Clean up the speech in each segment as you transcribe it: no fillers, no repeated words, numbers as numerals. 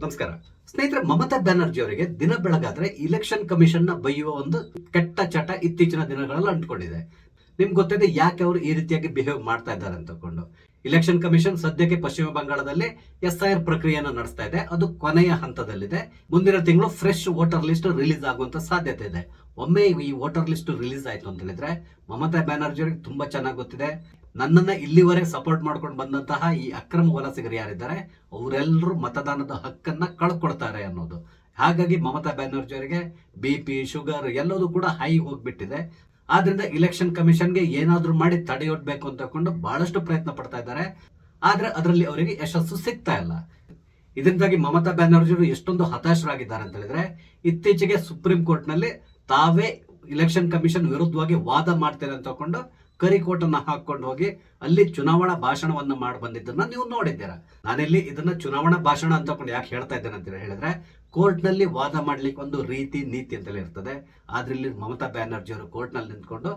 ನಮಸ್ಕಾರ ಸ್ನೇಹಿತರೆ. ಮಮತಾ ಬ್ಯಾನರ್ಜಿ ಅವರಿಗೆ ದಿನ ಬೆಳಗಾದ್ರೆ ಇಲೆಕ್ಷನ್ ಕಮಿಷನ್ ನ ಬೈಯುವ ಒಂದು ಕೆಟ್ಟ ಚಟ ಇತ್ತೀಚಿನ ದಿನಗಳಲ್ಲಿ ಅಂಟ್ಕೊಂಡಿದೆ. ನಿಮ್ಗೆ ಗೊತ್ತಿದೆ ಯಾಕೆ ಅವರು ಈ ರೀತಿಯಾಗಿ ಬಿಹೇವ್ ಮಾಡ್ತಾ ಇದ್ದಾರೆ ಅಂತಕೊಂಡು. ಇಲೆಕ್ಷನ್ ಕಮಿಷನ್ ಸದ್ಯಕ್ಕೆ ಪಶ್ಚಿಮ ಬಂಗಾಳದಲ್ಲಿ SIR ಪ್ರಕ್ರಿಯೆಯನ್ನು ನಡೆಸ್ತಾ ಇದೆ. ಅದು ಕೊನೆಯ ಹಂತದಲ್ಲಿದೆ. ಮುಂದಿನ ತಿಂಗಳು ಫ್ರೆಶ್ ವೋಟರ್ ಲಿಸ್ಟ್ ರಿಲೀಸ್ ಆಗುವಂತ ಸಾಧ್ಯತೆ ಇದೆ. ಒಮ್ಮೆ ಈ ವೋಟರ್ ಲಿಸ್ಟ್ ರಿಲೀಸ್ ಆಯ್ತು ಅಂತ ಹೇಳಿದ್ರೆ ಮಮತಾ ಬ್ಯಾನರ್ಜಿ ಅವರಿಗೆ ತುಂಬಾ ಚೆನ್ನಾಗಿ ಗೊತ್ತಿದೆ, ನನ್ನನ್ನ ಇಲ್ಲಿವರೆಗೆ ಸಪೋರ್ಟ್ ಮಾಡ್ಕೊಂಡು ಬಂದಂತಹ ಈ ಅಕ್ರಮ ವಲಸಿಗರು ಯಾರಿದ್ದಾರೆ ಅವರೆಲ್ಲರೂ ಮತದಾನದ ಹಕ್ಕನ್ನ ಕಳ್ಕೊಳ್ತಾರೆ ಅನ್ನೋದು. ಹಾಗಾಗಿ ಮಮತಾ ಬ್ಯಾನರ್ಜಿ ಅವರಿಗೆ BP ಶುಗರ್ ಎಲ್ಲದೂ ಕೂಡ ಹೈ ಹೋಗ್ಬಿಟ್ಟಿದೆ. ಆದ್ರಿಂದ ಇಲೆಕ್ಷನ್ ಕಮಿಷನ್ಗೆ ಏನಾದ್ರೂ ಮಾಡಿ ತಡೆಯೊಡ್ಬೇಕು ಅಂತ ತಕೊಂಡು ಬಹಳಷ್ಟು ಪ್ರಯತ್ನ ಪಡ್ತಾ ಇದ್ದಾರೆ. ಆದ್ರೆ ಅದರಲ್ಲಿ ಅವರಿಗೆ ಯಶಸ್ಸು ಸಿಗ್ತಾ ಇಲ್ಲ. ಇದರಿಂದಾಗಿ ಮಮತಾ ಬ್ಯಾನರ್ಜಿ ಅವರು ಎಷ್ಟೊಂದು ಹತಾಶರಾಗಿದ್ದಾರೆ ಅಂತ ಹೇಳಿದ್ರೆ, ಇತ್ತೀಚೆಗೆ ಸುಪ್ರೀಂ ಕೋರ್ಟ್ ನಲ್ಲಿ ತಾವೇ ಇಲೆಕ್ಷನ್ ಕಮಿಷನ್ ವಿರುದ್ಧವಾಗಿ ವಾದ ಮಾಡ್ತೇನೆ ಅಂತ ತಕೊಂಡು ಕರಿಕೋಟ್ ಅನ್ನ ಹಾಕೊಂಡು ಹೋಗಿ ಅಲ್ಲಿ ಚುನಾವಣಾ ಭಾಷಣವನ್ನ ಮಾಡಿ ಬಂದಿದ್ದನ್ನ ನೀವು ನೋಡಿದ್ದೀರಾ. ನಾನಿಲ್ಲಿ ಇದನ್ನ ಚುನಾವಣಾ ಭಾಷಣ ಅಂತಕೊಂಡು ಯಾಕೆ ಹೇಳ್ತಾ ಇದ್ದೇನೆ ಅಂತ ಹೇಳಿದ್ರೆ, ಕೋರ್ಟ್ ನಲ್ಲಿ ವಾದ ಮಾಡ್ಲಿಕ್ಕೆ ಒಂದು ರೀತಿ ನೀತಿ ಅಂತಲೇ ಇರ್ತದೆ. ಆದ್ರೆ ಇಲ್ಲಿ ಮಮತಾ ಬ್ಯಾನರ್ಜಿ ಅವರು ಕೋರ್ಟ್ ನಲ್ಲಿ ನಿಂತ್ಕೊಂಡು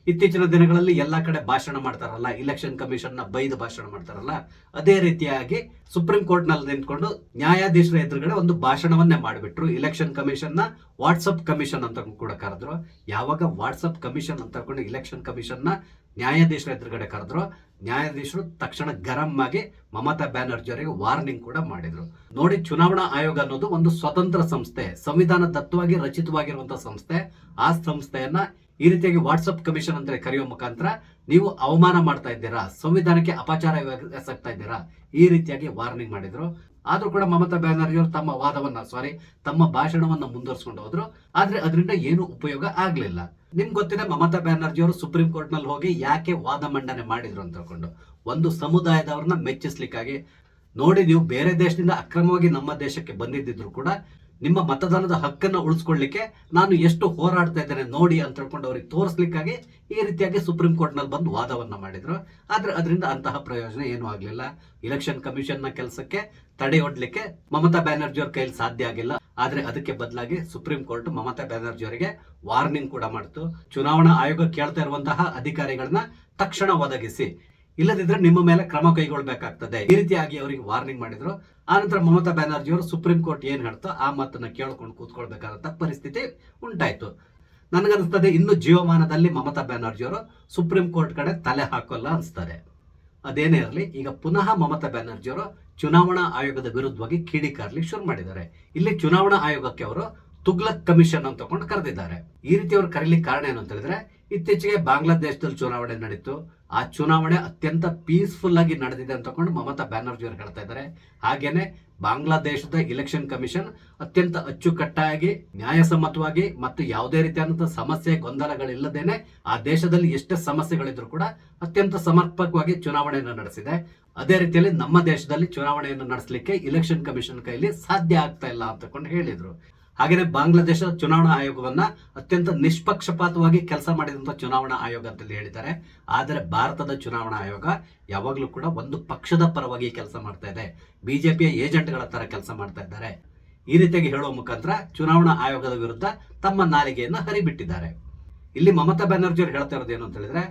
ಇತ್ತೀಚಿನ ದಿನಗಳಲ್ಲಿ ಎಲ್ಲಾ ಕಡೆ ಭಾಷಣ ಮಾಡ್ತಾರಲ್ಲ, ಇಲೆಕ್ಷನ್ ಕಮಿಷನ್ ನ ಬೈದು ಭಾಷಣ ಮಾಡ್ತಾರಲ್ಲ, ಅದೇ ರೀತಿಯಾಗಿ ಸುಪ್ರೀಂ ಕೋರ್ಟ್ ನಲ್ಲಿ ನಿಂತ್ಕೊಂಡು ನ್ಯಾಯಾಧೀಶರ ಎದುರುಗಡೆ ಒಂದು ಭಾಷಣವನ್ನೇ ಮಾಡಿಬಿಟ್ರು. ಇಲೆಕ್ಷನ್ ಕಮಿಷನ್ ನ ವಾಟ್ಸಪ್ ಕಮಿಷನ್ ಅಂತ ಕೂಡ ಕರೆದ್ರು. ಯಾವಾಗ ವಾಟ್ಸಪ್ ಕಮಿಷನ್ ಅಂತ ಕೊಂಡು ಇಲೆಕ್ಷನ್ ಕಮಿಷನ್ ನ ನ್ಯಾಯಾಧೀಶರ ಎದುರುಗಡೆ ಕರೆದ್ರು, ನ್ಯಾಯಾಧೀಶರು ತಕ್ಷಣ ಗರಂ ಆಗಿ ಮಮತಾ ಬ್ಯಾನರ್ಜಿ ಅವರಿಗೆ ವಾರ್ನಿಂಗ್ ಕೂಡ ಮಾಡಿದ್ರು. ನೋಡಿ, ಚುನಾವಣಾ ಆಯೋಗ ಅನ್ನೋದು ಒಂದು ಸ್ವತಂತ್ರ ಸಂಸ್ಥೆ, ಸಂವಿಧಾನ ದತ್ತವಾಗಿ ರಚಿತವಾಗಿರುವಂತಹ ಸಂಸ್ಥೆ. ಆ ಸಂಸ್ಥೆಯನ್ನ ಈ ರೀತಿಯಾಗಿ ವಾಟ್ಸಪ್ ಕಮಿಷನ್ ಅಂತ ಕರೆಯುವ ಮುಖಾಂತರ ನೀವು ಅವಮಾನ ಮಾಡ್ತಾ ಇದ್ದೀರಾ, ಸಂವಿಧಾನಕ್ಕೆ ಅಪಚಾರ ಎಸಗ್ತಾ ಇದ್ದೀರಾ, ಈ ರೀತಿಯಾಗಿ ವಾರ್ನಿಂಗ್ ಮಾಡಿದ್ರು. ಆದ್ರೂ ಕೂಡ ಮಮತಾ ಬ್ಯಾನರ್ಜಿ ಅವರು ತಮ್ಮ ಭಾಷಣವನ್ನ ಮುಂದುವರಿಸಿಕೊಂಡು ಹೋದ್ರು. ಆದ್ರೆ ಅದರಿಂದ ಏನು ಉಪಯೋಗ ಆಗ್ಲಿಲ್ಲ. ನಿಮ್ಗೆ ಗೊತ್ತಿದೆ ಮಮತಾ ಬ್ಯಾನರ್ಜಿ ಅವರು ಸುಪ್ರೀಂ ಕೋರ್ಟ್ ನಲ್ಲಿ ಹೋಗಿ ಯಾಕೆ ವಾದ ಮಂಡನೆ ಮಾಡಿದ್ರು ಅಂತ ಹೇಳ್ಕೊಂಡು, ಒಂದು ಸಮುದಾಯದವ್ರನ್ನ ಮೆಚ್ಚಿಸ್ಲಿಕ್ಕಾಗಿ. ನೋಡಿ, ನೀವು ಬೇರೆ ದೇಶದಿಂದ ಅಕ್ರಮವಾಗಿ ನಮ್ಮ ದೇಶಕ್ಕೆ ಬಂದಿದ್ದಿದ್ರು ಕೂಡ ನಿಮ್ಮ ಮತದಾನದ ಹಕ್ಕನ್ನು ಉಳಿಸ್ಕೊಳ್ಳಿಕ್ಕೆ ನಾನು ಎಷ್ಟು ಹೋರಾಡ್ತಾ ಇದ್ದೇನೆ ನೋಡಿ ಅಂತ ಹೇಳ್ಕೊಂಡು ಅವ್ರಿಗೆ ತೋರಿಸ್ಲಿಕ್ಕಾಗಿ ಈ ರೀತಿಯಾಗಿ ಸುಪ್ರೀಂ ಕೋರ್ಟ್ ನಲ್ಲಿ ಬಂದು ವಾದವನ್ನ ಮಾಡಿದ್ರು. ಆದ್ರೆ ಅದರಿಂದ ಅಂತಹ ಪ್ರಯೋಜನ ಏನೂ ಆಗ್ಲಿಲ್ಲ. ಇಲೆಕ್ಷನ್ ಕಮಿಷನ್ ನ ಕೆಲಸಕ್ಕೆ ತಡೆಯೊಡ್ಲಿಕ್ಕೆ ಮಮತಾ ಬ್ಯಾನರ್ಜಿ ಅವ್ರ ಕೈಲಿ ಸಾಧ್ಯ ಆಗಿಲ್ಲ. ಆದ್ರೆ ಅದಕ್ಕೆ ಬದಲಾಗಿ ಸುಪ್ರೀಂ ಕೋರ್ಟ್ ಮಮತಾ ಬ್ಯಾನರ್ಜಿ ಅವರಿಗೆ ವಾರ್ನಿಂಗ್ ಕೂಡ ಮಾಡ್ತು. ಚುನಾವಣಾ ಆಯೋಗ ಕೇಳ್ತಾ ಇರುವಂತಹ ಅಧಿಕಾರಿಗಳನ್ನ ತಕ್ಷಣ ಒದಗಿಸಿ, ಇಲ್ಲದಿದ್ರೆ ನಿಮ್ಮ ಮೇಲೆ ಕ್ರಮ ಕೈಗೊಳ್ಳಬೇಕಾಗ್ತದೆ, ಈ ರೀತಿಯಾಗಿ ಅವರಿಗೆ ವಾರ್ನಿಂಗ್ ಮಾಡಿದ್ರು. ಆನಂತರ ಮಮತಾ ಬ್ಯಾನರ್ಜಿ ಅವರು ಸುಪ್ರೀಂ ಕೋರ್ಟ್ ಏನ್ ಹೇಳ್ತೋ ಆ ಮಾತನ್ನ ಕೇಳ್ಕೊಂಡು ಕೂತ್ಕೊಳ್ಬೇಕಾದಂತ ಪರಿಸ್ಥಿತಿ ಉಂಟಾಯ್ತು. ನನಗನ್ನಿಸ್ತದೆ ಇನ್ನು ಜೀವಮಾನದಲ್ಲಿ ಮಮತಾ ಬ್ಯಾನರ್ಜಿ ಅವರು ಸುಪ್ರೀಂ ಕೋರ್ಟ್ ಕಡೆ ತಲೆ ಹಾಕೋಲ್ಲ ಅನ್ಸ್ತಾರೆ. ಅದೇನೇ ಇರಲಿ, ಈಗ ಪುನಃ ಮಮತಾ ಬ್ಯಾನರ್ಜಿ ಅವರು ಚುನಾವಣಾ ಆಯೋಗದ ವಿರುದ್ಧವಾಗಿ ಕಿಡಿಕಾರ್ಲಿಕ್ಕೆ ಶುರು ಮಾಡಿದ್ದಾರೆ. ಇಲ್ಲಿ ಚುನಾವಣಾ ಆಯೋಗಕ್ಕೆ ಅವರು ತುಗ್ಲಕ್ ಕಮಿಷನ್ ಅಂತ ತಗೊಂಡು ಕರೆದಿದ್ದಾರೆ. ಈ ರೀತಿ ಅವರು ಕರೀಲಿಕ್ಕೆ ಕಾರಣ ಏನು ಅಂತ ಹೇಳಿದ್ರೆ, ಇತ್ತೀಚೆಗೆ ಬಾಂಗ್ಲಾದೇಶದಲ್ಲಿ ಚುನಾವಣೆ ನಡೀತು. ಆ ಚುನಾವಣೆ ಅತ್ಯಂತ ಪೀಸ್ಫುಲ್ ಆಗಿ ನಡೆದಿದೆ ಅಂತ ತಕೊಂಡು ಮಮತಾ ಬ್ಯಾನರ್ಜಿ ಅವರು ಹೇಳ್ತಾ ಇದ್ದಾರೆ. ಹಾಗೇನೆ ಬಾಂಗ್ಲಾದೇಶದ ಇಲೆಕ್ಷನ್ ಕಮಿಷನ್ ಅತ್ಯಂತ ಅಚ್ಚುಕಟ್ಟಾಗಿ, ನ್ಯಾಯಸಮ್ಮತವಾಗಿ ಮತ್ತು ಯಾವುದೇ ರೀತಿಯಾದಂತಹ ಸಮಸ್ಯೆ ಗೊಂದಲಗಳಿಲ್ಲದೇನೆ ಆ ದೇಶದಲ್ಲಿ ಎಷ್ಟೇ ಸಮಸ್ಯೆಗಳಿದ್ರು ಕೂಡ ಅತ್ಯಂತ ಸಮರ್ಪಕವಾಗಿ ಚುನಾವಣೆಯನ್ನು ನಡೆಸಿದೆ. ಅದೇ ರೀತಿಯಲ್ಲಿ ನಮ್ಮ ದೇಶದಲ್ಲಿ ಚುನಾವಣೆಯನ್ನು ನಡೆಸಲಿಕ್ಕೆ ಇಲೆಕ್ಷನ್ ಕಮಿಷನ್ ಕೈಲಿ ಸಾಧ್ಯ ಆಗ್ತಾ ಇಲ್ಲ ಅಂತ ಹೇಳಿದ್ರು. ಹಾಗೆಯೇ ಬಾಂಗ್ಲಾದೇಶದ ಚುನಾವಣಾ ಆಯೋಗವನ್ನ ಅತ್ಯಂತ ನಿಷ್ಪಕ್ಷಪಾತವಾಗಿ ಕೆಲಸ ಮಾಡಿದಂತ ಚುನಾವಣಾ ಆಯೋಗ ಅಂತ ಹೇಳಿದ್ದಾರೆ. ಆದರೆ ಭಾರತದ ಚುನಾವಣಾ ಆಯೋಗ ಯಾವಾಗಲೂ ಕೂಡ ಒಂದು ಪಕ್ಷದ ಪರವಾಗಿ ಕೆಲಸ ಮಾಡ್ತಾ ಇದೆ, ಬಿಜೆಪಿಯ ಏಜೆಂಟ್ಗಳ ತರ ಕೆಲಸ ಮಾಡ್ತಾ ಇದ್ದಾರೆ. ಈ ರೀತಿಯಾಗಿ ಹೇಳುವ ಮುಖಾಂತರ ಚುನಾವಣಾ ಆಯೋಗದ ವಿರುದ್ಧ ತಮ್ಮ ನಾಲಿಗೆಯನ್ನು ಹರಿಬಿಟ್ಟಿದ್ದಾರೆ. ಇಲ್ಲಿ ಮಮತಾ ಬ್ಯಾನರ್ಜಿ ಅವರು ಹೇಳ್ತಾ ಇರೋದು ಏನು ಅಂತ ಹೇಳಿದ್ರೆ,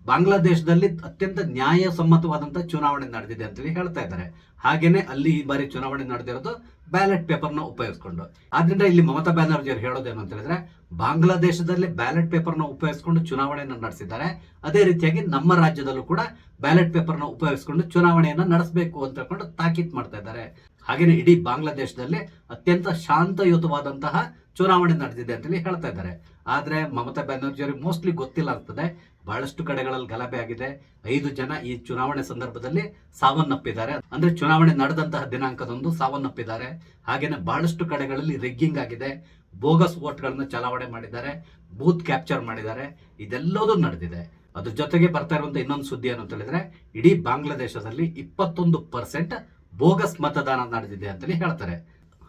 ಬಾಂಗ್ಲಾದೇಶದಲ್ಲಿ ಅತ್ಯಂತ ನ್ಯಾಯಸಮ್ಮತವಾದಂತಹ ಚುನಾವಣೆ ನಡೆದಿದೆ ಅಂತ ಹೇಳ್ತಾ ಇದ್ದಾರೆ. ಹಾಗೇನೆ ಅಲ್ಲಿ ಈ ಬಾರಿ ಚುನಾವಣೆ ನಡೆದಿರೋದು ಬ್ಯಾಲೆಟ್ ಪೇಪರ್ ನ ಉಪಯೋಗಿಸಿಕೊಂಡು. ಆದ್ರಿಂದ ಇಲ್ಲಿ ಮಮತಾ ಬ್ಯಾನರ್ಜಿ ಅವರು ಹೇಳೋದೇನು ಅಂತ ಹೇಳಿದ್ರೆ, ಬಾಂಗ್ಲಾದೇಶದಲ್ಲಿ ಬ್ಯಾಲೆಟ್ ಪೇಪರ್ ನ ಉಪಯೋಗಿಸಿಕೊಂಡು ಚುನಾವಣೆಯನ್ನು ನಡೆಸಿದ್ದಾರೆ, ಅದೇ ರೀತಿಯಾಗಿ ನಮ್ಮ ರಾಜ್ಯದಲ್ಲೂ ಕೂಡ ಬ್ಯಾಲೆಟ್ ಪೇಪರ್ ನ ಉಪಯೋಗಿಸಿಕೊಂಡು ಚುನಾವಣೆಯನ್ನ ನಡೆಸಬೇಕು ಅಂತ ಹೇಳ್ಕೊಂಡು ತಾಕೀತ್ ಮಾಡ್ತಾ ಇದ್ದಾರೆ. ಹಾಗೇನೆ ಇಡೀ ಬಾಂಗ್ಲಾದೇಶದಲ್ಲಿ ಅತ್ಯಂತ ಶಾಂತಯುತವಾದಂತಹ ಚುನಾವಣೆ ನಡೆದಿದೆ ಅಂತ ಹೇಳ್ತಾ ಇದ್ದಾರೆ. ಆದ್ರೆ ಮಮತಾ ಬ್ಯಾನರ್ಜಿ ಅವರಿಗೆ ಮೋಸ್ಟ್ಲಿ ಗೊತ್ತಿಲ್ಲ ಆಗ್ತದೆ, ಬಹಳಷ್ಟು ಕಡೆಗಳಲ್ಲಿ ಗಲಭೆ ಆಗಿದೆ. 5 ಜನ ಈ ಚುನಾವಣೆ ಸಂದರ್ಭದಲ್ಲಿ ಸಾವನ್ನಪ್ಪಿದ್ದಾರೆ. ಅಂದ್ರೆ ಚುನಾವಣೆ ನಡೆದಂತಹ ದಿನಾಂಕದಂದು ಸಾವನ್ನಪ್ಪಿದ್ದಾರೆ. ಹಾಗೇನೆ ಬಹಳಷ್ಟು ಕಡೆಗಳಲ್ಲಿ ರಿಗ್ಗಿಂಗ್ ಆಗಿದೆ, ಬೋಗಸ್ ವೋಟ್ಗಳನ್ನ ಚಲಾವಣೆ ಮಾಡಿದ್ದಾರೆ, ಬೂತ್ ಕ್ಯಾಪ್ಚರ್ ಮಾಡಿದ್ದಾರೆ. ಇದೆಲ್ಲದೂ ನಡೆದಿದೆ. ಅದ್ರ ಜೊತೆಗೆ ಬರ್ತಾ ಇರುವಂತ ಇನ್ನೊಂದು ಸುದ್ದಿ ಏನು ಅಂತ ಹೇಳಿದ್ರೆ, ಇಡೀ ಬಾಂಗ್ಲಾದೇಶದಲ್ಲಿ 21% ಬೋಗಸ್ ಮತದಾನ ನಡೆದಿದೆ ಅಂತಲೇ ಹೇಳ್ತಾರೆ.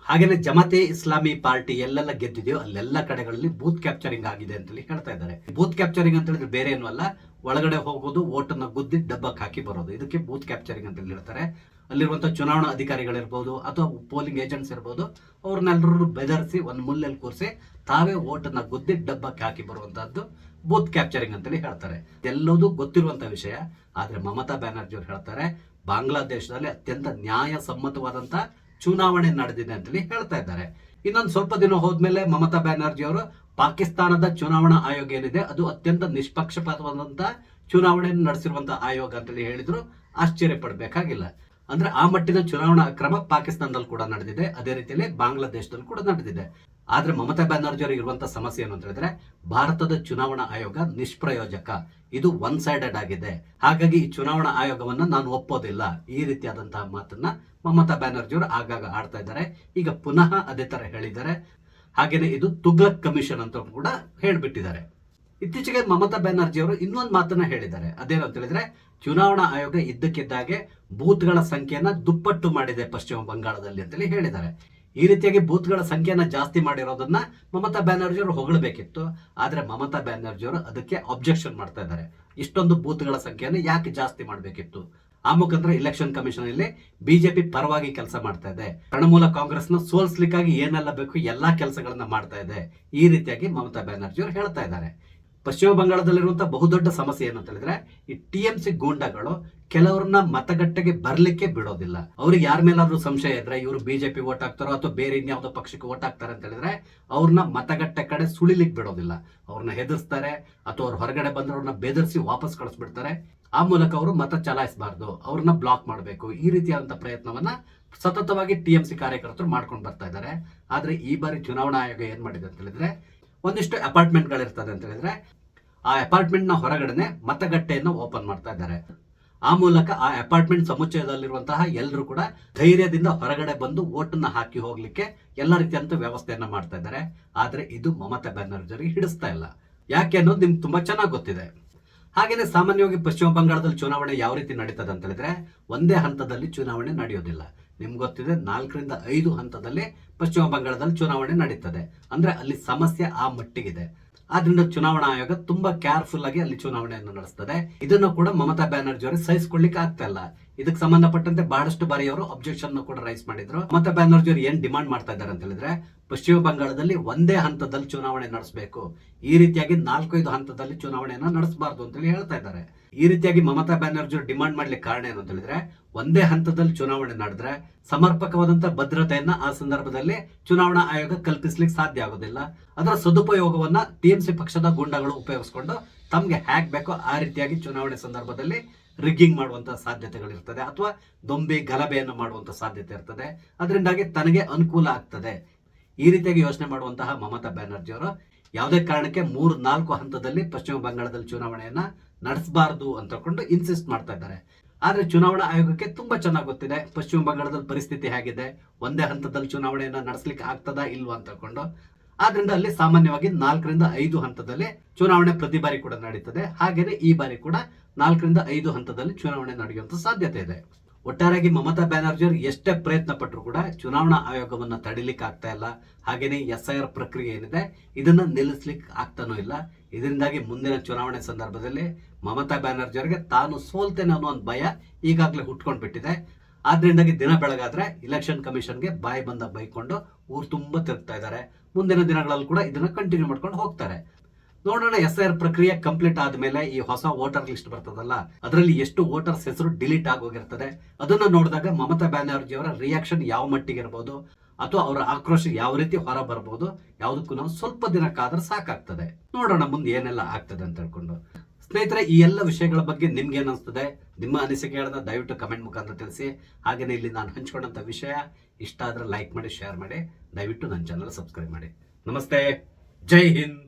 ಹಾಗೇನೆ ಜಮಾತೆ ಇಸ್ಲಾಮಿ ಪಾರ್ಟಿ ಎಲ್ಲೆಲ್ಲ ಗೆದ್ದಿದೆಯೋ ಅಲ್ಲೆಲ್ಲ ಕಡೆಗಳಲ್ಲಿ ಬೂತ್ ಕ್ಯಾಪ್ಚರಿಂಗ್ ಆಗಿದೆ ಅಂತೇಳಿ ಹೇಳ್ತಾ ಇದ್ದಾರೆ. ಬೂತ್ ಕ್ಯಾಪ್ಚರಿಂಗ್ ಅಂತ ಹೇಳಿದ್ರೆ ಬೇರೆ ಏನು ಅಲ್ಲ, ಒಳಗಡೆ ಹೋಗೋದು, ಓಟನ್ನ ಗುದ್ದಿ ಡಬ್ಬಕ್ಕೆ ಹಾಕಿ ಬರೋದು, ಇದಕ್ಕೆ ಬೂತ್ ಕ್ಯಾಪ್ಚರಿಂಗ್ ಅಂತ ಹೇಳ್ತಾರೆ. ಅಲ್ಲಿರುವಂತಹ ಚುನಾವಣಾ ಅಧಿಕಾರಿಗಳಿರ್ಬೋದು ಅಥವಾ ಪೋಲಿಂಗ್ ಏಜೆಂಟ್ಸ್ ಇರ್ಬೋದು, ಅವ್ರನ್ನೆಲ್ಲರೂ ಬೆದರಿಸಿ ಒಂದು ಮುಲ್ಲಲ್ಲಿ ಕೂರಿಸಿ ತಾವೇ ಓಟನ್ನ ಗುದ್ದಿ ಡಬ್ಬಕ್ಕೆ ಹಾಕಿ ಬರುವಂತಹದ್ದು ಬೂತ್ ಕ್ಯಾಪ್ಚರಿಂಗ್ ಅಂತೇಳಿ ಹೇಳ್ತಾರೆ. ಎಲ್ಲದೂ ಗೊತ್ತಿರುವಂತಹ ವಿಷಯ. ಆದ್ರೆ ಮಮತಾ ಬ್ಯಾನರ್ಜಿ ಅವರು ಹೇಳ್ತಾರೆ, ಬಾಂಗ್ಲಾದೇಶದಲ್ಲಿ ಅತ್ಯಂತ ನ್ಯಾಯಸಮ್ಮತವಾದಂತಹ ಚುನಾವಣೆ ನಡೆದಿದೆ ಅಂತೇಳಿ ಹೇಳ್ತಾ ಇದ್ದಾರೆ. ಇನ್ನೊಂದು ಸ್ವಲ್ಪ ದಿನ ಹೋದ್ಮೇಲೆ ಮಮತಾ ಬ್ಯಾನರ್ಜಿ ಅವರು ಪಾಕಿಸ್ತಾನದ ಚುನಾವಣಾ ಆಯೋಗ ಏನಿದೆ ಅದು ಅತ್ಯಂತ ನಿಷ್ಪಕ್ಷಪಾತವಾದಂತಹ ಚುನಾವಣೆಯನ್ನು ನಡೆಸಿರುವಂತಹ ಆಯೋಗ ಅಂತೇಳಿ ಹೇಳಿದ್ರು ಆಶ್ಚರ್ಯ ಪಡಬೇಕಾಗಿಲ್ಲ. ಅಂದ್ರೆ ಆ ಮಟ್ಟಿನ ಚುನಾವಣಾ ಅಕ್ರಮ ಪಾಕಿಸ್ತಾನದಲ್ಲಿ ಕೂಡ ನಡೆದಿದೆ, ಅದೇ ರೀತಿಯಲ್ಲಿ ಬಾಂಗ್ಲಾದೇಶದಲ್ಲಿ ಕೂಡ ನಡೆದಿದೆ. ಆದ್ರೆ ಮಮತಾ ಬ್ಯಾನರ್ಜಿ ಅವರಿಗೆ ಇರುವಂತಹ ಸಮಸ್ಯೆ ಏನು ಅಂತ ಹೇಳಿದ್ರೆ ಭಾರತದ ಚುನಾವಣಾ ಆಯೋಗ ನಿಷ್ಪ್ರಯೋಜಕ, ಇದು ಒನ್ ಸೈಡೆಡ್ ಆಗಿದೆ. ಹಾಗಾಗಿ ಈ ಚುನಾವಣಾ ಆಯೋಗವನ್ನ ನಾನು ಒಪ್ಪೋದಿಲ್ಲ, ಈ ರೀತಿಯಾದಂತಹ ಮಾತನ್ನ ಮಮತಾ ಬ್ಯಾನರ್ಜಿ ಅವರು ಆಗಾಗ ಆಡ್ತಾ ಇದ್ದಾರೆ. ಈಗ ಪುನಃ ಅದೇ ತರ ಹೇಳಿದ್ದಾರೆ. ಹಾಗೇನೆ ಇದು ತುಗ್ಲಕ್ ಕಮಿಷನ್ ಅಂತ ಕೂಡ ಹೇಳ್ಬಿಟ್ಟಿದ್ದಾರೆ. ಇತ್ತೀಚೆಗೆ ಮಮತಾ ಬ್ಯಾನರ್ಜಿ ಅವರು ಇನ್ನೊಂದು ಮಾತನ್ನ ಹೇಳಿದ್ದಾರೆ. ಅದೇನು ಅಂತ ಹೇಳಿದ್ರೆ ಚುನಾವಣಾ ಆಯೋಗ ಇದ್ದಕ್ಕಿದ್ದಾಗೆ ಬೂತ್ಗಳ ಸಂಖ್ಯೆಯನ್ನ ದುಪ್ಪಟ್ಟು ಮಾಡಿದೆ ಪಶ್ಚಿಮ ಬಂಗಾಳದಲ್ಲಿ ಅಂತೇಳಿ ಹೇಳಿದ್ದಾರೆ. ಈ ರೀತಿಯಾಗಿ ಬೂತ್ಗಳ ಸಂಖ್ಯೆಯನ್ನ ಜಾಸ್ತಿ ಮಾಡಿರೋದನ್ನ ಮಮತಾ ಬ್ಯಾನರ್ಜಿ ಅವರು ಹೊಗಳಬೇಕಿತ್ತು. ಆದ್ರೆ ಮಮತಾ ಬ್ಯಾನರ್ಜಿ ಅವರು ಅದಕ್ಕೆ ಅಬ್ಜೆಕ್ಷನ್ ಮಾಡ್ತಾ ಇದ್ದಾರೆ. ಇಷ್ಟೊಂದು ಬೂತ್ಗಳ ಸಂಖ್ಯೆಯನ್ನು ಯಾಕೆ ಜಾಸ್ತಿ ಮಾಡಬೇಕಿತ್ತು? ಆ ಮುಖಾಂತರ ಇಲೆಕ್ಷನ್ ಕಮಿಷನ್ ಅಲ್ಲಿ ಬಿಜೆಪಿ ಪರವಾಗಿ ಕೆಲಸ ಮಾಡ್ತಾ ಇದೆ, ತೃಣಮೂಲ ಕಾಂಗ್ರೆಸ್ ನ ಸೋಲ್ಸ್ಲಿಕ್ಕಾಗಿ ಏನೆಲ್ಲ ಬೇಕು ಎಲ್ಲಾ ಕೆಲಸಗಳನ್ನ ಮಾಡ್ತಾ ಇದೆ, ಈ ರೀತಿಯಾಗಿ ಮಮತಾ ಬ್ಯಾನರ್ಜಿ ಅವರು ಹೇಳ್ತಾ ಇದ್ದಾರೆ. ಪಶ್ಚಿಮ ಬಂಗಾಳದಲ್ಲಿರುವಂತಹ ಬಹುದೊಡ್ಡ ಸಮಸ್ಯೆ ಏನು ಅಂತ ಹೇಳಿದ್ರೆ ಈ ಟಿಎಂಸಿ ಗೂಂಡಾಗಳು ಕೆಲವ್ರನ್ನ ಮತಗಟ್ಟೆಗೆ ಬರ್ಲಿಕ್ಕೆ ಬಿಡೋದಿಲ್ಲ. ಅವ್ರಿಗೆ ಯಾರ ಮೇಲಾದ್ರೂ ಸಂಶಯ ಇದ್ರೆ ಇವರು ಬಿಜೆಪಿ ಓಟ್ ಹಾಕ್ತಾರೋ ಅಥವಾ ಬೇರೆ ಇನ್ಯಾವುದೋ ಪಕ್ಷಕ್ಕೆ ಓಟ್ ಹಾಕ್ತಾರೆ ಅಂತ ಹೇಳಿದ್ರೆ ಅವ್ರನ್ನ ಮತಗಟ್ಟೆ ಕಡೆ ಸುಳಿಲಿಕ್ಕೆ ಬಿಡೋದಿಲ್ಲ. ಅವ್ರನ್ನ ಹೆದರ್ಸ್ತಾರೆ ಅಥವಾ ಅವ್ರ ಹೊರಗಡೆ ಬಂದ್ರೆ ಅವ್ರನ್ನ ಬೆದರಿಸಿ ವಾಪಸ್ ಕಳಿಸ್ಬಿಡ್ತಾರೆ. ಆ ಮೂಲಕ ಅವರು ಮತ ಚಲಾಯಿಸಬಾರ್ದು, ಅವ್ರನ್ನ ಬ್ಲಾಕ್ ಮಾಡಬೇಕು, ಈ ರೀತಿಯಾದಂತಹ ಪ್ರಯತ್ನವನ್ನ ಸತತವಾಗಿ ಟಿಎಂಸಿ ಕಾರ್ಯಕರ್ತರು ಮಾಡ್ಕೊಂಡು ಬರ್ತಾ ಇದ್ದಾರೆ. ಆದ್ರೆ ಈ ಬಾರಿ ಚುನಾವಣಾ ಆಯೋಗ ಏನ್ ಮಾಡಿದೆ ಅಂತ ಹೇಳಿದ್ರೆ ಒಂದಿಷ್ಟು ಅಪಾರ್ಟ್ಮೆಂಟ್ಗಳಿರ್ತದೆ ಅಂತ ಹೇಳಿದ್ರೆ ಆ ಅಪಾರ್ಟ್ಮೆಂಟ್ ನ ಹೊರಗಡೆ ಮತಗಟ್ಟೆಯನ್ನು ಓಪನ್ ಮಾಡ್ತಾ ಇದ್ದಾರೆ. ಆ ಮೂಲಕ ಆ ಅಪಾರ್ಟ್ಮೆಂಟ್ ಸಮುಚ್ಚಯದಲ್ಲಿರುವಂತಹ ಎಲ್ಲರೂ ಕೂಡ ಧೈರ್ಯದಿಂದ ಹೊರಗಡೆ ಬಂದು ಓಟನ್ನ ಹಾಕಿ ಹೋಗ್ಲಿಕ್ಕೆ ಎಲ್ಲ ರೀತಿಯಂತ ವ್ಯವಸ್ಥೆಯನ್ನ ಮಾಡ್ತಾ ಇದ್ದಾರೆ. ಆದ್ರೆ ಇದು ಮಮತಾ ಬ್ಯಾನರ್ಜಿ ಹಿಡಿಸ್ತಾ ಇಲ್ಲ. ಯಾಕೆ ಅನ್ನೋದು ನಿಮ್ಗೆ ತುಂಬಾ ಚೆನ್ನಾಗಿ ಗೊತ್ತಿದೆ. ಹಾಗೇನೆ ಸಾಮಾನ್ಯವಾಗಿ ಪಶ್ಚಿಮ ಬಂಗಾಳದಲ್ಲಿ ಚುನಾವಣೆ ಯಾವ ರೀತಿ ನಡೀತದೆ ಅಂತ ಹೇಳಿದ್ರೆ ಒಂದೇ ಹಂತದಲ್ಲಿ ಚುನಾವಣೆ ನಡೆಯೋದಿಲ್ಲ. ನಿಮ್ಗೆ ಗೊತ್ತಿದೆ 4ರಿಂದ 5 ಹಂತದಲ್ಲಿ ಪಶ್ಚಿಮ ಬಂಗಾಳದಲ್ಲಿ ಚುನಾವಣೆ ನಡೀತದೆ. ಅಂದ್ರೆ ಅಲ್ಲಿ ಸಮಸ್ಯೆ ಆ ಮಟ್ಟಿಗಿದೆ. ಆದ್ರಿಂದ ಚುನಾವಣಾ ಆಯೋಗ ತುಂಬಾ ಕೇರ್ಫುಲ್ ಆಗಿ ಅಲ್ಲಿ ಚುನಾವಣೆಯನ್ನು ನಡೆಸ್ತದೆ. ಇದನ್ನು ಕೂಡ ಮಮತಾ ಬ್ಯಾನರ್ಜಿ ಅವರು ಸಹಿಸಿಕೊಳ್ಳಿಕ್ಕೆ ಆಗ್ತಾ ಇಲ್ಲ. ಇದಕ್ಕೆ ಸಂಬಂಧಪಟ್ಟಂತೆ ಬಹಳಷ್ಟು ಬಾರಿ ಅವರು ಅಬ್ಜೆಕ್ಷನ್ ಕೂಡ ರೈಸ್ ಮಾಡಿದ್ರು. ಮಮತಾ ಬ್ಯಾನರ್ಜಿ ಅವರು ಏನ್ ಡಿಮಾಂಡ್ ಮಾಡ್ತಾ ಇದ್ದಾರೆ ಅಂತ ಹೇಳಿದ್ರೆ ಪಶ್ಚಿಮ ಬಂಗಾಳದಲ್ಲಿ ಒಂದೇ ಹಂತದಲ್ಲಿ ಚುನಾವಣೆ ನಡೆಸಬೇಕು, ಈ ರೀತಿಯಾಗಿ 4-5 ಹಂತದಲ್ಲಿ ಚುನಾವಣೆಯನ್ನ ನಡೆಸಬಾರ್ದು ಅಂತ ಹೇಳ್ತಾ ಇದ್ದಾರೆ. ಈ ರೀತಿಯಾಗಿ ಮಮತಾ ಬ್ಯಾನರ್ಜಿ ಅವರು ಡಿಮಾಂಡ್ ಮಾಡ್ಲಿಕ್ಕೆ ಕಾರಣ ಏನು ಅಂತ ಹೇಳಿದ್ರೆ ಒಂದೇ ಹಂತದಲ್ಲಿ ಚುನಾವಣೆ ನಡೆದ್ರೆ ಸಮರ್ಪಕವಾದಂತಹ ಭದ್ರತೆಯನ್ನ ಆ ಸಂದರ್ಭದಲ್ಲಿ ಚುನಾವಣಾ ಆಯೋಗ ಕಲ್ಪಿಸ್ಲಿಕ್ಕೆ ಸಾಧ್ಯ ಆಗೋದಿಲ್ಲ. ಅದರ ಸದುಪಯೋಗವನ್ನ ಟಿಎಂಸಿ ಪಕ್ಷದ ಗೂಂಡಾಗಳು ಉಪಯೋಗಿಸಿಕೊಂಡು ತಮ್ಗೆ ಹ್ಯಾಕ್ ಬೇಕೋ ಆ ರೀತಿಯಾಗಿ ಚುನಾವಣೆ ಸಂದರ್ಭದಲ್ಲಿ ರಿಗ್ಗಿಂಗ್ ಮಾಡುವಂತಹ ಸಾಧ್ಯತೆಗಳಿರ್ತದೆ ಅಥವಾ ದೊಂಬಿ ಗಲಭೆಯನ್ನು ಮಾಡುವಂತಹ ಸಾಧ್ಯತೆ ಇರ್ತದೆ. ಅದರಿಂದಾಗಿ ತನಗೆ ಅನುಕೂಲ ಆಗ್ತದೆ. ಈ ರೀತಿಯಾಗಿ ಯೋಚನೆ ಮಾಡುವಂತಹ ಮಮತಾ ಬ್ಯಾನರ್ಜಿ ಅವರು ಯಾವುದೇ ಕಾರಣಕ್ಕೆ 3-4 ಹಂತದಲ್ಲಿ ಪಶ್ಚಿಮ ಬಂಗಾಳದಲ್ಲಿ ಚುನಾವಣೆಯನ್ನ ನಡೆಸಬಾರದು ಅಂತ ಇನ್ಸಿಸ್ಟ್ ಮಾಡ್ತಾ ಇದ್ದಾರೆ. ಆದ್ರೆ ಚುನಾವಣಾ ಆಯೋಗಕ್ಕೆ ತುಂಬಾ ಚೆನ್ನಾಗಿ ಗೊತ್ತಿದೆ ಪಶ್ಚಿಮ ಬಂಗಾಳದಲ್ಲಿ ಪರಿಸ್ಥಿತಿ ಹೇಗಿದೆ, ಒಂದೇ ಹಂತದಲ್ಲಿ ಚುನಾವಣೆಯನ್ನ ನಡೆಸಲಿಕ್ಕೆ ಆಗ್ತದಾ ಇಲ್ವಾ ಅಂತ ಆದ್ರಿಂದ ಅಲ್ಲಿ ಸಾಮಾನ್ಯವಾಗಿ 4ರಿಂದ 5 ಹಂತದಲ್ಲಿ ಚುನಾವಣೆ ಪ್ರತಿ ಬಾರಿ ಕೂಡ ನಡೀತದೆ. ಹಾಗೇನೆ ಈ ಬಾರಿ ಕೂಡ 4ರಿಂದ 5 ಹಂತದಲ್ಲಿ ಚುನಾವಣೆ ನಡೆಯುವಂತ ಸಾಧ್ಯತೆ ಇದೆ. ಒಟ್ಟಾರೆಯಾಗಿ ಮಮತಾ ಬ್ಯಾನರ್ಜಿ ಅವರು ಎಷ್ಟೇ ಪ್ರಯತ್ನ ಪಟ್ಟರು ಕೂಡ ಚುನಾವಣಾ ಆಯೋಗವನ್ನ ತಡಿಲಿಕ್ಕೆ ಆಗ್ತಾ ಇಲ್ಲ. ಹಾಗೇನೆ SIR ಪ್ರಕ್ರಿಯೆ ಏನಿದೆ ಇದನ್ನ ನಿಲ್ಲಿಸ್ಲಿಕ್ಕೆ ಆಗ್ತಾನೂ ಇಲ್ಲ. ಇದರಿಂದಾಗಿ ಮುಂದಿನ ಚುನಾವಣೆ ಸಂದರ್ಭದಲ್ಲಿ ಮಮತಾ ಬ್ಯಾನರ್ಜಿ ಅವರಿಗೆ ತಾನು ಸೋಲ್ತೇನೆ ಅನ್ನೋ ಒಂದು ಭಯ ಈಗಾಗಲೇ ಹುಟ್ಕೊಂಡ್ ಬಿಟ್ಟಿದೆ. ಆದ್ರಿಂದಾಗಿ ದಿನ ಬೆಳಗಾದ್ರೆ ಇಲೆಕ್ಷನ್ ಕಮಿಷನ್ಗೆ ಬಾಯಿ ಬಂದ ಬೈಕೊಂಡು ಊರು ತುಂಬಾ ತಿರುಗ್ತಾ ಇದ್ದಾರೆ. ಮುಂದಿನ ದಿನಗಳಲ್ಲಿ ಕೂಡ ಇದನ್ನ ಕಂಟಿನ್ಯೂ ಮಾಡ್ಕೊಂಡು ಹೋಗ್ತಾರೆ. ನೋಡೋಣ SIR ಪ್ರಕ್ರಿಯೆ ಕಂಪ್ಲೀಟ್ ಆದ್ಮೇಲೆ ಈ ಹೊಸ ವೋಟರ್ ಲಿಸ್ಟ್ ಬರ್ತದಲ್ಲ ಅದರಲ್ಲಿ ಎಷ್ಟು ವೋಟರ್ಸ್ ಹೆಸರು ಡಿಲೀಟ್ ಆಗೋಗಿರ್ತದೆ. ಅದನ್ನ ನೋಡಿದಾಗ ಮಮತಾ ಬ್ಯಾನರ್ಜಿ ಅವರ ರಿಯಾಕ್ಷನ್ ಯಾವ ಮಟ್ಟಿಗೆ ಇರಬಹುದು ಅಥವಾ ಅವರ ಆಕ್ರೋಶ ಯಾವ ರೀತಿ ಹೊರ ಬರಬಹುದು, ಯಾವುದಕ್ಕೂ ನಾವು ಸ್ವಲ್ಪ ದಿನ ಕಾದ್ರೆ ಸಾಕಾಗ್ತದೆ. ನೋಡೋಣ ಮುಂದೆ ಏನೆಲ್ಲ ಆಗ್ತದೆ ಅಂತ ಹೇಳ್ಕೊಂಡು. ಸ್ನೇಹಿತರೆ, ಈ ಎಲ್ಲ ವಿಷಯಗಳ ಬಗ್ಗೆ ನಿಮ್ಗೆ ಏನ್ ಅನ್ಸ್ತದೆ? ನಿಮ್ಮ ಅನಿಸಿಕೆಗಳನ್ನ ದಯವಿಟ್ಟು ಕಮೆಂಟ್ ಮುಖಾಂತರ ತಿಳಿಸಿ. ಹಾಗೇನೆ ಇಲ್ಲಿ ನಾನು ಹಂಚ್ಕೊಂಡಂತ ವಿಷಯ ಇಷ್ಟ ಆದ್ರೆ ಲೈಕ್ ಮಾಡಿ, ಶೇರ್ ಮಾಡಿ, ದಯವಿಟ್ಟು ನನ್ನ ಚಾನಲ್ ಸಬ್ಸ್ಕ್ರೈಬ್ ಮಾಡಿ. ನಮಸ್ತೆ, ಜೈ ಹಿಂದ್.